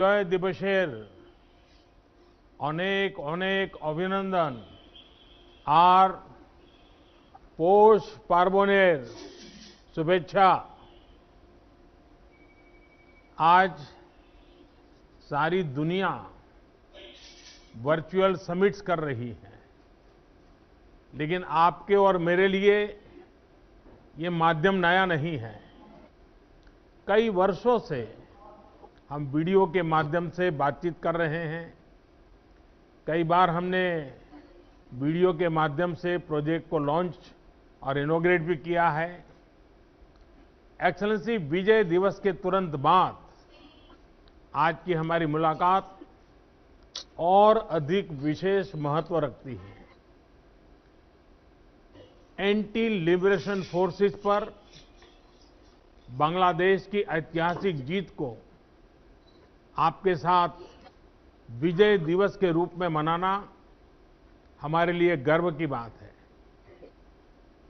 জয় দিবসের অনেক অনেক অভিনন্দন আর পৌষ পার্বণের শুভেচ্ছা। आज सारी दुनिया वर्चुअल समिट्स कर रही है, लेकिन आपके और मेरे लिए ये माध्यम नया नहीं है। कई वर्षों से हम वीडियो के माध्यम से बातचीत कर रहे हैं। कई बार हमने वीडियो के माध्यम से प्रोजेक्ट को लॉन्च और इनॉग्रेट भी किया है। एक्सेलेंसी, विजय दिवस के तुरंत बाद आज की हमारी मुलाकात और अधिक विशेष महत्व रखती है। एंटी लिबरेशन फोर्सेस पर बांग्लादेश की ऐतिहासिक जीत को आपके साथ विजय दिवस के रूप में मनाना हमारे लिए गर्व की बात है।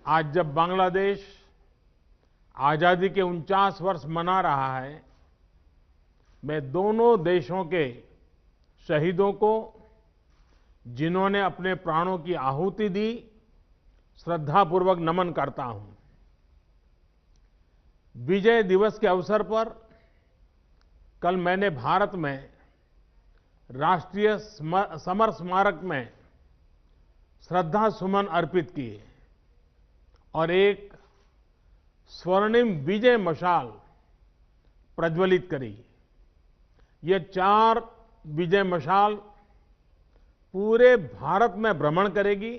आज जब बांग्लादेश आजादी के 49 वर्ष मना रहा है, मैं दोनों देशों के शहीदों को, जिन्होंने अपने प्राणों की आहुति दी, श्रद्धापूर्वक नमन करता हूं। विजय दिवस के अवसर पर कल मैंने भारत में राष्ट्रीय समर स्मारक में श्रद्धा सुमन अर्पित किए और एक स्वर्णिम विजय मशाल प्रज्वलित करी। ये 4 विजय मशाल पूरे भारत में भ्रमण करेगी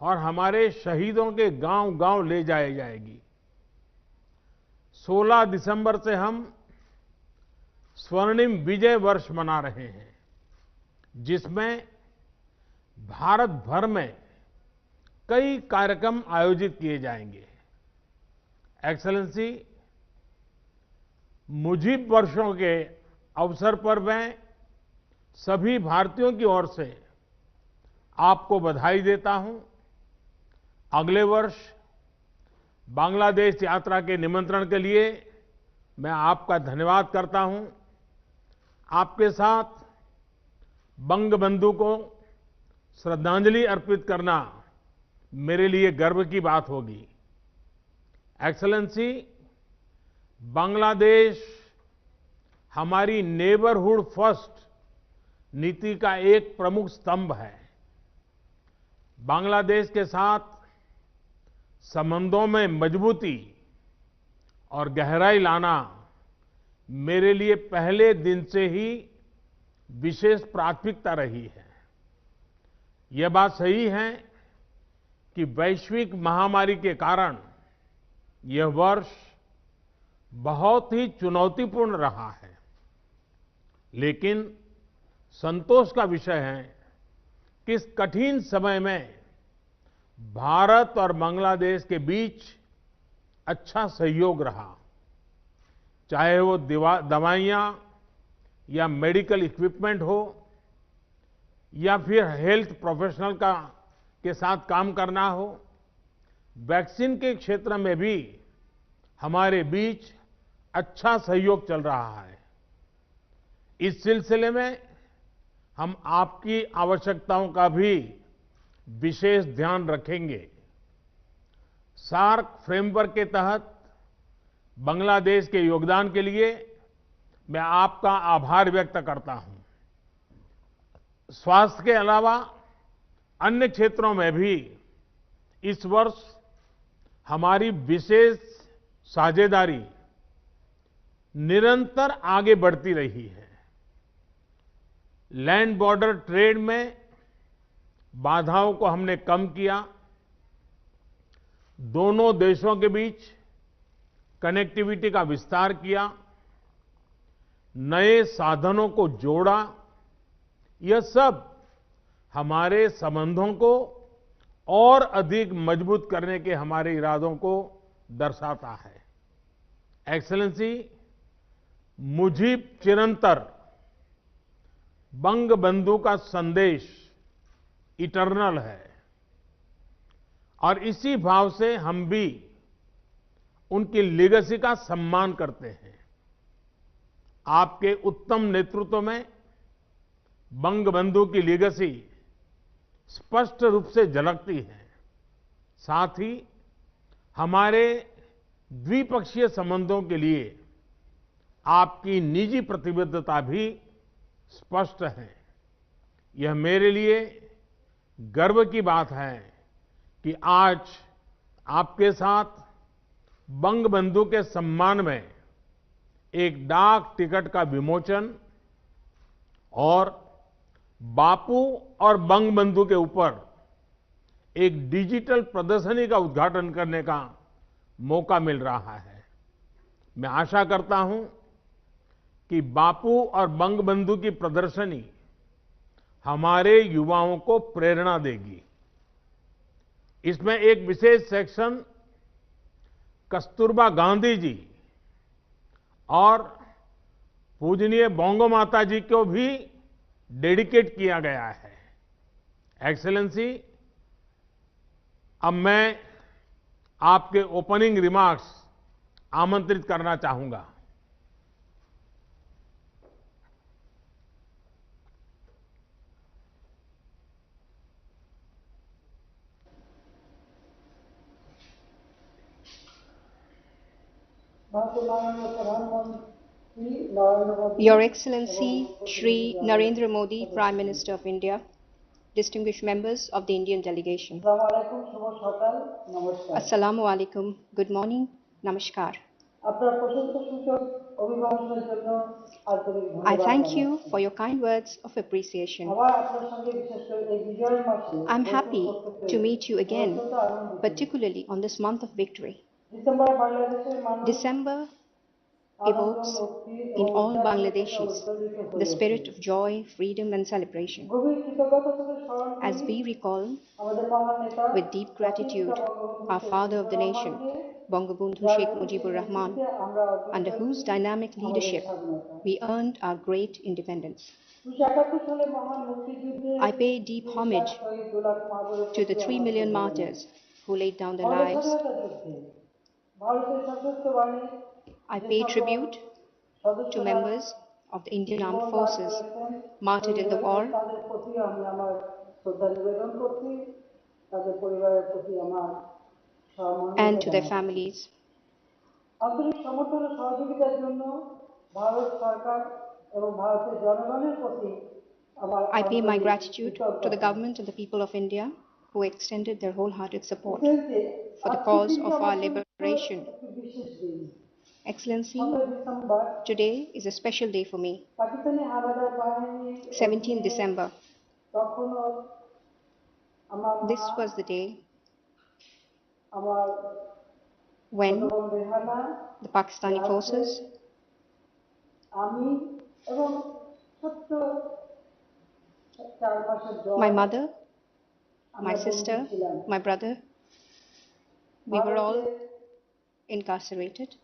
और हमारे शहीदों के गांव-गांव ले जाई जाएगी। 16 दिसंबर से हम स्वर्णिम विजय वर्ष मना रहे हैं, जिसमें भारत भर में कई कार्यक्रम आयोजित किए जाएंगे। एक्सेलेंसी, मुजीब वर्षों के अवसर पर मैं सभी भारतीयों की ओर से आपको बधाई देता हूं। अगले वर्ष बांग्लादेश यात्रा के निमंत्रण के लिए मैं आपका धन्यवाद करता हूं। आपके साथ बंगबंधु को श्रद्धांजलि अर्पित करना मेरे लिए गर्व की बात होगी। एक्सेलेंसी, बांग्लादेश हमारी नेबरहुड फर्स्ट नीति का एक प्रमुख स्तंभ है। बांग्लादेश के साथ संबंधों में मजबूती और गहराई लाना मेरे लिए पहले दिन से ही विशेष प्राथमिकता रही है। यह बात सही है कि वैश्विक महामारी के कारण यह वर्ष बहुत ही चुनौतीपूर्ण रहा है, लेकिन संतोष का विषय है कि इस कठिन समय में भारत और बांग्लादेश के बीच अच्छा सहयोग रहा। चाहे वो दवाइयां या मेडिकल इक्विपमेंट हो या फिर हेल्थ प्रोफेशनल के साथ काम करना हो, वैक्सीन के क्षेत्र में भी हमारे बीच अच्छा सहयोग चल रहा है। इस सिलसिले में हम आपकी आवश्यकताओं का भी विशेष ध्यान रखेंगे। सार्क फ्रेमवर्क के तहत बांग्लादेश के योगदान के लिए मैं आपका आभार व्यक्त करता हूं। स्वास्थ्य के अलावा अन्य क्षेत्रों में भी इस वर्ष हमारी विशेष साझेदारी निरंतर आगे बढ़ती रही है। लैंड बॉर्डर ट्रेड में बाधाओं को हमने कम किया, दोनों देशों के बीच कनेक्टिविटी का विस्तार किया, नए साधनों को जोड़ा। यह सब हमारे संबंधों को और अधिक मजबूत करने के हमारे इरादों को दर्शाता है। एक्सेलेंसी, मुजीब चिरंतर बंगबंधु का संदेश इटर्नल है और इसी भाव से हम भी उनकी लेगेसी का सम्मान करते हैं। आपके उत्तम नेतृत्व में बंगबंधु की लीगेसी स्पष्ट रूप से झलकती है। साथ ही हमारे द्विपक्षीय संबंधों के लिए आपकी निजी प्रतिबद्धता भी स्पष्ट है। यह मेरे लिए गर्व की बात है कि आज आपके साथ बंगबंधु के सम्मान में एक डाक टिकट का विमोचन और बापू और बंगबंधु के ऊपर एक डिजिटल प्रदर्शनी का उद्घाटन करने का मौका मिल रहा है। मैं आशा करता हूं कि बापू और बंगबंधु की प्रदर्शनी हमारे युवाओं को प्रेरणा देगी। इसमें एक विशेष सेक्शन कस्तूरबा गांधी जी और पूजनीय बंगो माता जी को भी डेडिकेट किया गया है। एक्सेलेंसी, अब मैं आपके ओपनिंग रिमार्क्स आमंत्रित करना चाहूंगा। Your Excellency Shri Narendra Modi, Prime Minister of India, distinguished members of the Indian delegation. Assalamu alaikum, good morning, namaskar. I thank you for your kind words of appreciation. I'm happy to meet you again, particularly on this month of victory. December evokes in all Bangladeshis the spirit of joy, freedom and celebration. As we recall with deep gratitude our father of the nation, Bangabandhu Sheikh Mujibur Rahman, under whose dynamic leadership we earned our great independence. I pay deep homage to the 3 million martyrs who laid down their lives. I pay tribute to members of the Indian Armed Forces martyred in the war and to their families. I pay my gratitude to the government and the people of India who extended their wholehearted support for the cause of our liberation. Excellency, today is a special day for me. 17 December. This was the day when the Pakistani forces, my mother, my sister, my brother, we were all incarcerated.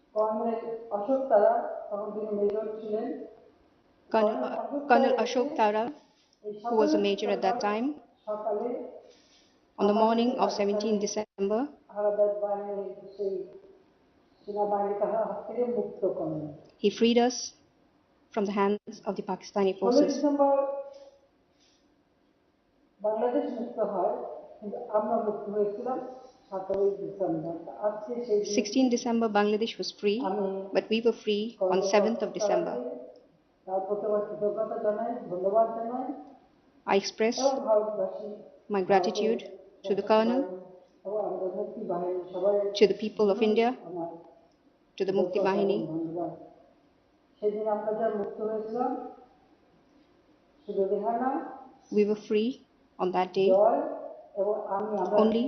Colonel Ashok Tara, who was a major at that time, on the morning of 17 December, he freed us from the hands of the Pakistani forces. 16 December, Bangladesh was free, but we were free on 7th of December. I express my gratitude to the Colonel, to the people of India, to the Mukti Bahini. We were free on that day. Only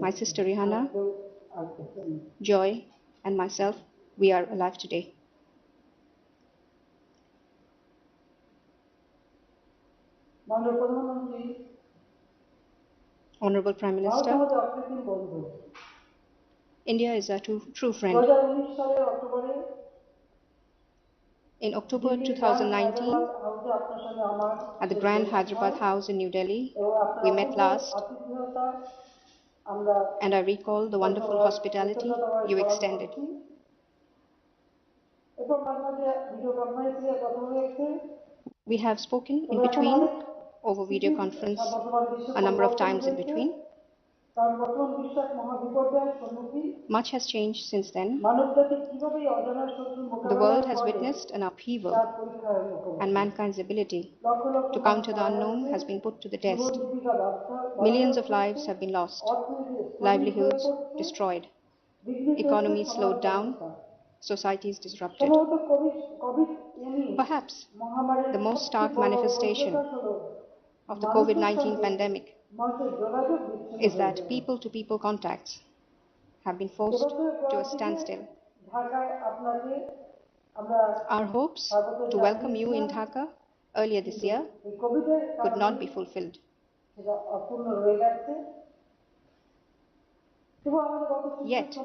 my sister Rihanna, Joy, and myself, we are alive today. Honorable Prime Minister, India is our true friend. In October 2019, at the Grand Hyderabad House in New Delhi, we met last, and I recall the wonderful hospitality you extended. We have spoken in between over video conference a number of times in between. Much has changed since then. The world has witnessed an upheaval, and mankind's ability to counter the unknown has been put to the test. Millions of lives have been lost, livelihoods destroyed, economies slowed down, societies disrupted. Perhaps the most stark manifestation of the COVID-19 pandemic is that people-to-people contacts have been forced to a standstill. Our hopes to welcome you in Dhaka earlier this year could not be fulfilled. Yet,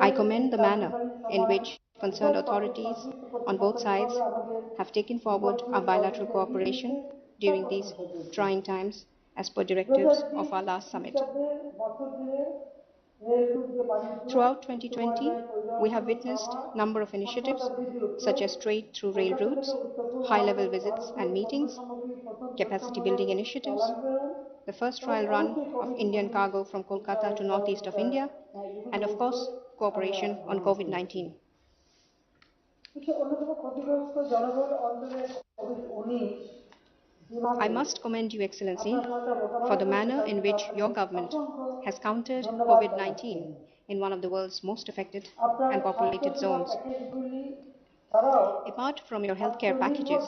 I commend the manner in which concerned authorities on both sides have taken forward our bilateral cooperation during these trying times as per directives of our last summit. Throughout 2020, we have witnessed a number of initiatives such as trade through rail routes, high-level visits and meetings, capacity building initiatives, the first trial run of Indian cargo from Kolkata to northeast of India, and of course, cooperation on COVID-19. I must commend you, Excellency, for the manner in which your government has countered COVID-19 in one of the world's most affected and populated zones. Apart from your healthcare packages,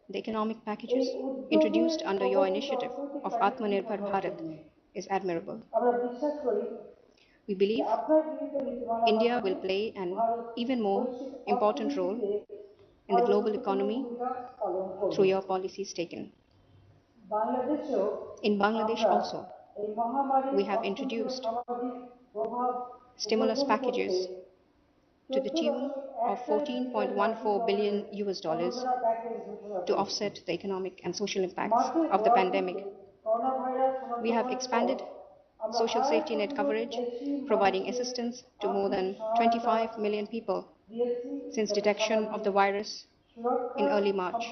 the economic packages introduced under your initiative of Atmanirbhar Bharat is admirable. We believe India will play an even more important role in the global economy through your policies taken. In Bangladesh also, we have introduced stimulus packages to the tune of 14.14 billion US dollars to offset the economic and social impacts of the pandemic. We have expanded social safety net coverage, providing assistance to more than 25 million people since detection of the virus in early March.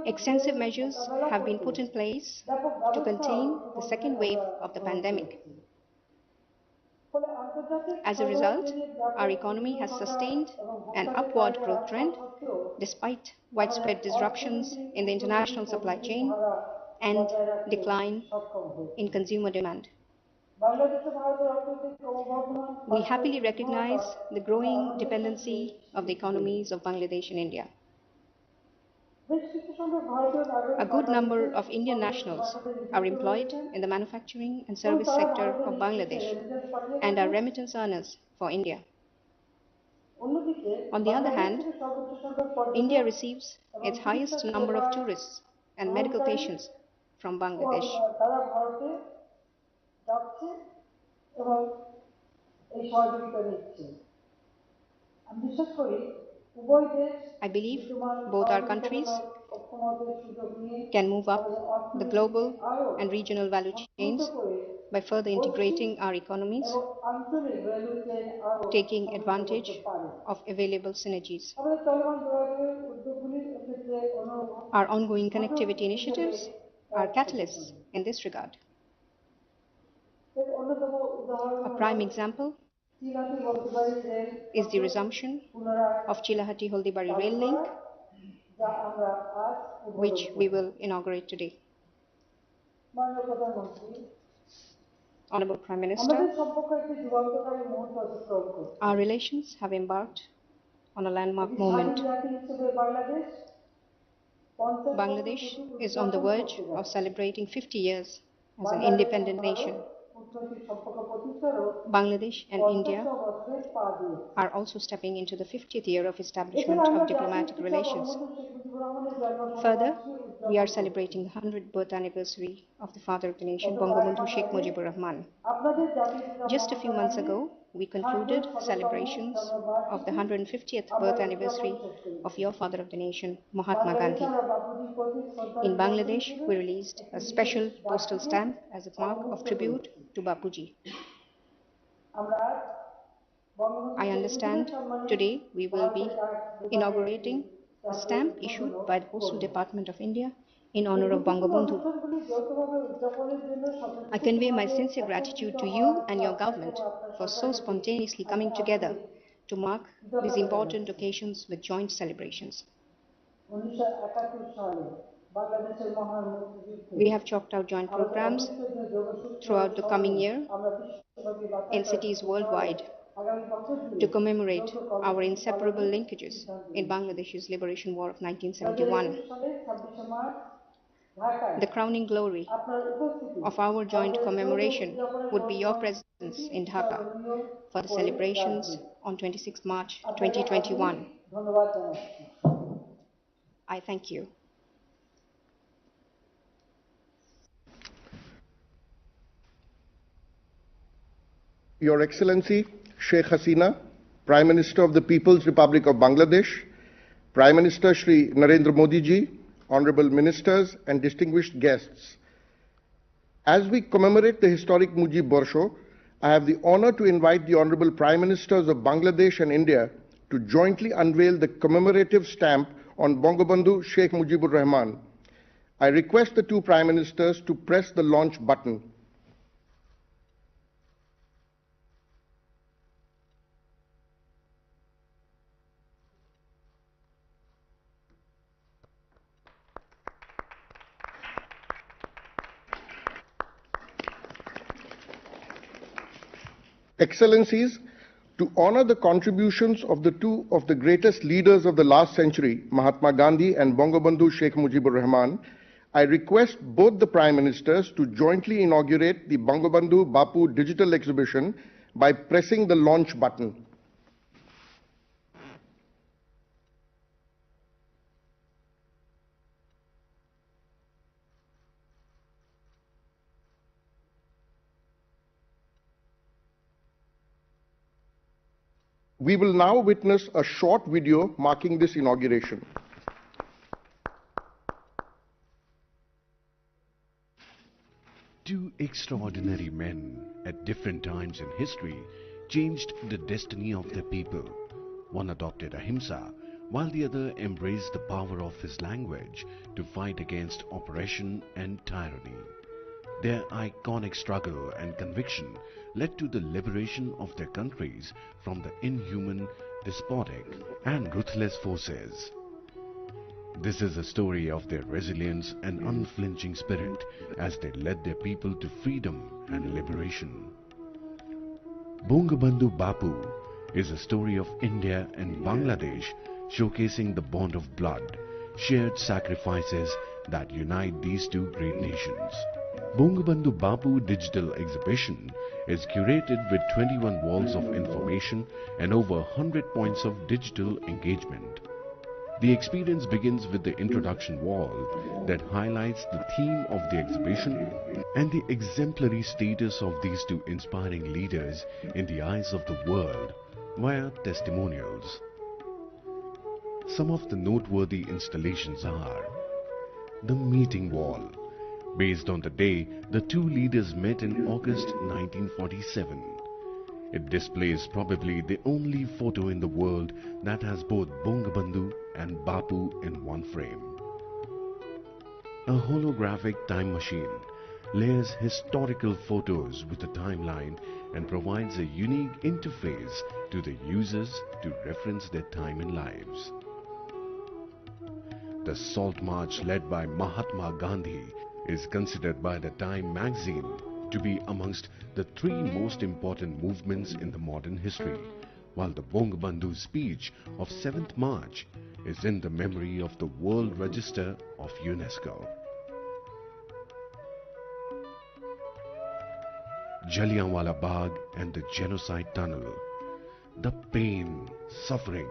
Extensive measures have been put in place to contain the second wave of the pandemic. As a result, our economy has sustained an upward growth trend despite widespread disruptions in the international supply chain and decline in consumer demand. We happily recognize the growing dependency of the economies of Bangladesh and India. A good number of Indian nationals are employed in the manufacturing and service sector of Bangladesh and are remittance earners for India. On the other hand, India receives its highest number of tourists and medical patients from Bangladesh. I believe both our countries can move up the global and regional value chains by further integrating our economies, taking advantage of available synergies. Our ongoing connectivity initiatives are catalysts in this regard. A prime example is the resumption of Chilahati-Holdibari rail link, which we will inaugurate today. Honorable Prime Minister, our relations have embarked on a landmark moment. Bangladesh is on the verge of celebrating 50 years as an independent nation. Bangladesh and India are also stepping into the 50th year of establishment of diplomatic relations. Further, we are celebrating the 100th birth anniversary of the father of the nation, Bangabandhu Sheikh Mujibur Rahman. Just a few months ago, we concluded celebrations of the 150th birth anniversary of your father of the nation, Mahatma Gandhi. In Bangladesh, we released a special postal stamp as a mark of tribute to Bapuji. I understand today we will be inaugurating a stamp issued by the Postal Department of India in honor of Bangabandhu. I convey my sincere gratitude to you and your government for so spontaneously coming together to mark these important occasions with joint celebrations. We have chalked out joint programs throughout the coming year in cities worldwide to commemorate our inseparable linkages in Bangladesh's liberation war of 1971. The crowning glory of our joint commemoration would be your presence in Dhaka for the celebrations on 26 March 2021. I thank you. Your Excellency, Sheikh Hasina, Prime Minister of the People's Republic of Bangladesh, Prime Minister Shri Narendra Modi ji, Honorable Ministers and distinguished guests. As we commemorate the historic Mujib Borsho, I have the honor to invite the Honorable Prime Ministers of Bangladesh and India to jointly unveil the commemorative stamp on Bangabandhu Sheikh Mujibur Rahman. I request the two Prime Ministers to press the launch button. Excellencies, to honor the contributions of the two of the greatest leaders of the last century, Mahatma Gandhi and Bangabandhu Sheikh Mujibur Rahman, I request both the Prime Ministers to jointly inaugurate the Bangabandhu Bapu digital exhibition by pressing the launch button. We will now witness a short video marking this inauguration. Two extraordinary men at different times in history changed the destiny of their people. One adopted ahimsa, while the other embraced the power of his language to fight against oppression and tyranny. Their iconic struggle and conviction led to the liberation of their countries from the inhuman, despotic, and ruthless forces. This is a story of their resilience and unflinching spirit as they led their people to freedom and liberation. Bangabandhu Bapu is a story of India and Bangladesh, showcasing the bond of blood, shared sacrifices that unite these two great nations. Bangabandhu Bapu digital exhibition is curated with 21 walls of information and over 100 points of digital engagement. The experience begins with the introduction wall that highlights the theme of the exhibition and the exemplary status of these two inspiring leaders in the eyes of the world via testimonials. Some of the noteworthy installations are the meeting wall, based on the day the two leaders met in August 1947. It displays probably the only photo in the world that has both Bangabandhu and Bapu in one frame. A holographic time machine layers historical photos with a timeline and provides a unique interface to the users to reference their time and lives. The Salt March led by Mahatma Gandhi is considered by the Time magazine to be amongst the three most important movements in the modern history, while the Bangabandhu speech of 7th March is in the memory of the World Register of UNESCO. Jallianwala Bagh and the Genocide Tunnel. The pain, suffering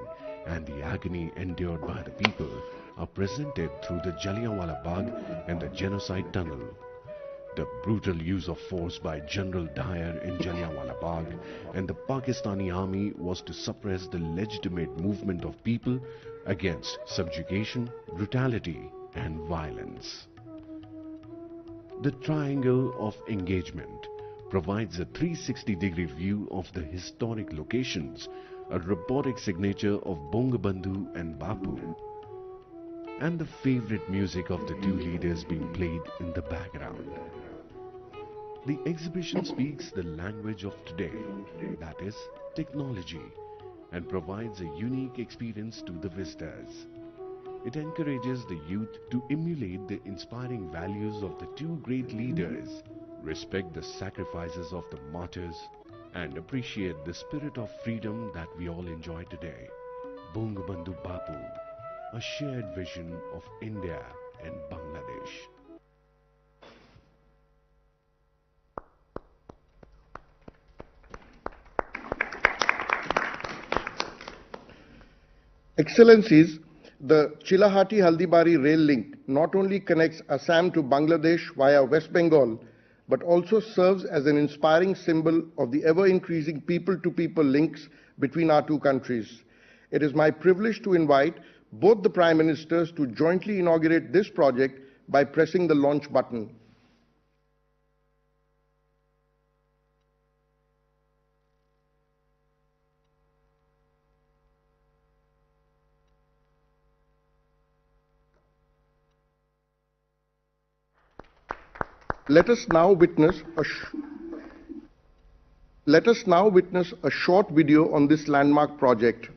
and the agony endured by the people are presented through the Jallianwala Bagh and the Genocide Tunnel. The brutal use of force by General Dyer in Jallianwala Bagh and the Pakistani army was to suppress the legitimate movement of people against subjugation, brutality and violence. The triangle of engagement provides a 360-degree view of the historic locations, a robotic signature of Bongabandhu and Bapu, and the favorite music of the two leaders being played in the background. The exhibition speaks the language of today, that is, technology, and provides a unique experience to the visitors. It encourages the youth to emulate the inspiring values of the two great leaders, respect the sacrifices of the martyrs, and appreciate the spirit of freedom that we all enjoy today. Bongabandhu Bapu, a shared vision of India and Bangladesh. Excellencies, the Chilahati-Haldibari rail link not only connects Assam to Bangladesh via West Bengal, but also serves as an inspiring symbol of the ever-increasing people-to-people links between our two countries. It is my privilege to invite both the Prime Ministers to jointly inaugurate this project by pressing the launch button. Let us now witness a short video on this landmark project.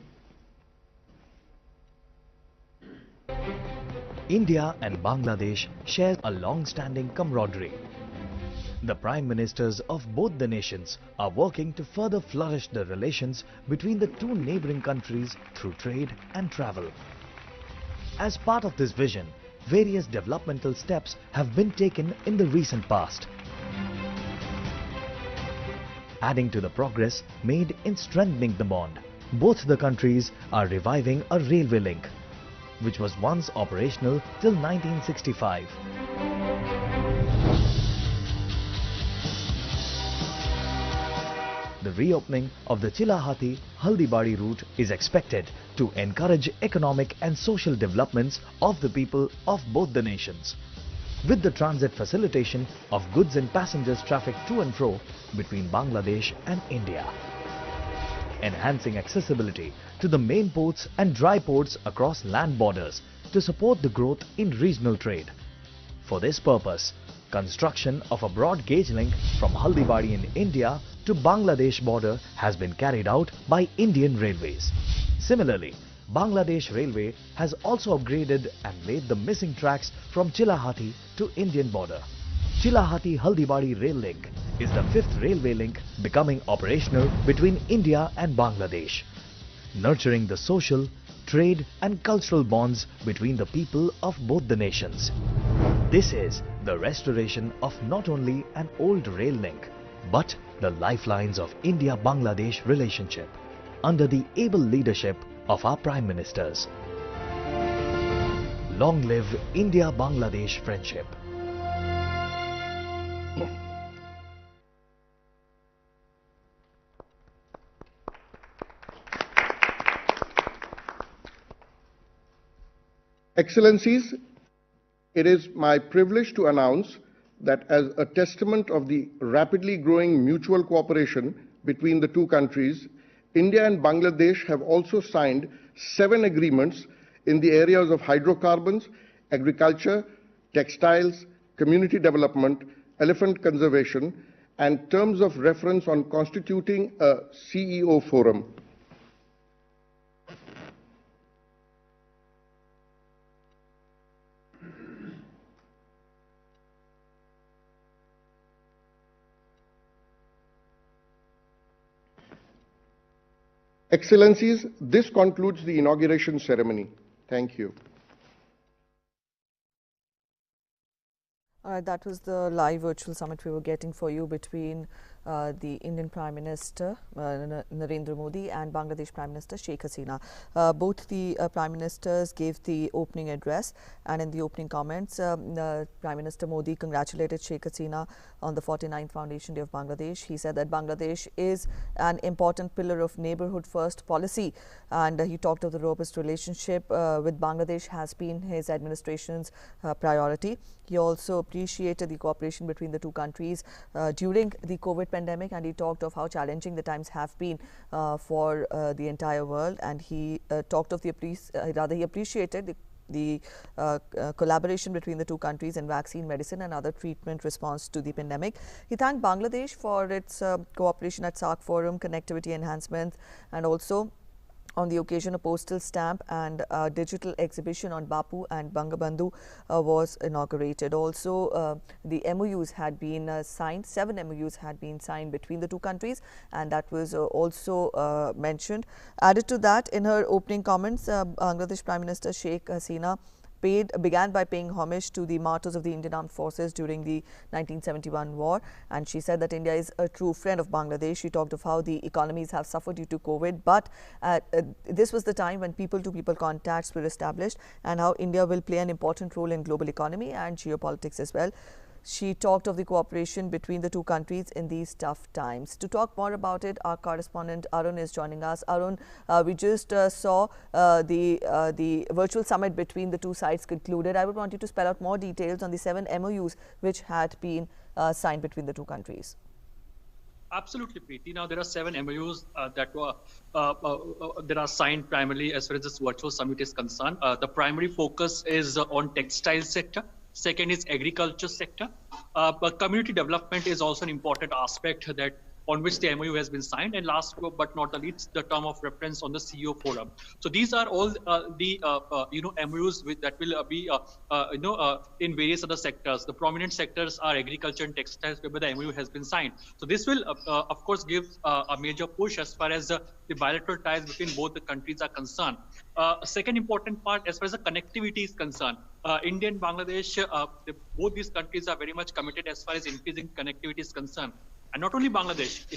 India and Bangladesh share a long-standing camaraderie. The Prime Ministers of both the nations are working to further flourish the relations between the two neighboring countries through trade and travel. As part of this vision, various developmental steps have been taken in the recent past, adding to the progress made in strengthening the bond. Both the countries are reviving a railway link, which was once operational till 1965. The reopening of the Chilahati-Haldibari route is expected to encourage economic and social developments of the people of both the nations, with the transit facilitation of goods and passengers traffic to and fro between Bangladesh and India, enhancing accessibility to the main ports and dry ports across land borders to support the growth in regional trade. For this purpose, construction of a broad gauge link from Haldibari in India to Bangladesh border has been carried out by Indian Railways. Similarly, Bangladesh Railway has also upgraded and laid the missing tracks from Chilahati to Indian border. Chilahati-Haldibari rail link is the fifth railway link becoming operational between India and Bangladesh, nurturing the social, trade and cultural bonds between the people of both the nations. This is the restoration of not only an old rail link, but the lifelines of India-Bangladesh relationship under the able leadership of our Prime Ministers. Long live India-Bangladesh friendship. Excellencies, it is my privilege to announce that as a testament of the rapidly growing mutual cooperation between the two countries, India and Bangladesh have also signed 7 agreements in the areas of hydrocarbons, agriculture, textiles, community development, elephant conservation, and terms of reference on constituting a CEO forum. Excellencies, this concludes the inauguration ceremony. Thank you. That was the live virtual summit we were getting for you between the Indian Prime Minister Narendra Modi and Bangladesh Prime Minister Sheikh Hasina. Both the Prime Ministers gave the opening address, and in the opening comments, Prime Minister Modi congratulated Sheikh Hasina on the 49th Foundation Day of Bangladesh. He said that Bangladesh is an important pillar of neighborhood first policy, and he talked of the robust relationship with Bangladesh has been his administration's priority. He also appreciated the cooperation between the two countries during the COVID pandemic, and he talked of how challenging the times have been for the entire world, and he talked of he appreciated the collaboration between the two countries in vaccine, medicine and other treatment response to the pandemic. He thanked Bangladesh for its cooperation at SAARC Forum, connectivity enhancement, and also on the occasion a postal stamp and a digital exhibition on Bapu and Bangabandhu was inaugurated. Also, the MOUs had been signed, 7 MOUs had been signed between the two countries, and that was also mentioned. Added to that, in her opening comments, Bangladesh Prime Minister Sheikh Hasina began by paying homage to the martyrs of the Indian Armed Forces during the 1971 war, and she said that India is a true friend of Bangladesh. She talked of how the economies have suffered due to COVID, but this was the time when people-to-people contacts were established, and how India will play an important role in global economy and geopolitics as well. She talked of the cooperation between the two countries in these tough times. To talk more about it, our correspondent Arun is joining us. Arun, we just saw the virtual summit between the two sides concluded. I would want you to spell out more details on the 7 MOUs which had been signed between the two countries. Absolutely, Preeti. Now, there are 7 MOUs that are signed primarily as far as this virtual summit is concerned. The primary focus is on textile sector. Second is agriculture sector. But community development is also an important aspect on which the MOU has been signed. And last but not the least, the term of reference on the CEO forum. So these are all the MOUs that will be in various other sectors. The prominent sectors are agriculture and textiles, where the MOU has been signed. So this will, of course, give a major push as far as the bilateral ties between both the countries are concerned. Second important part, as far as the connectivity is concerned, India and Bangladesh, both these countries are very much committed as far as increasing connectivity is concerned. And not only Bangladesh,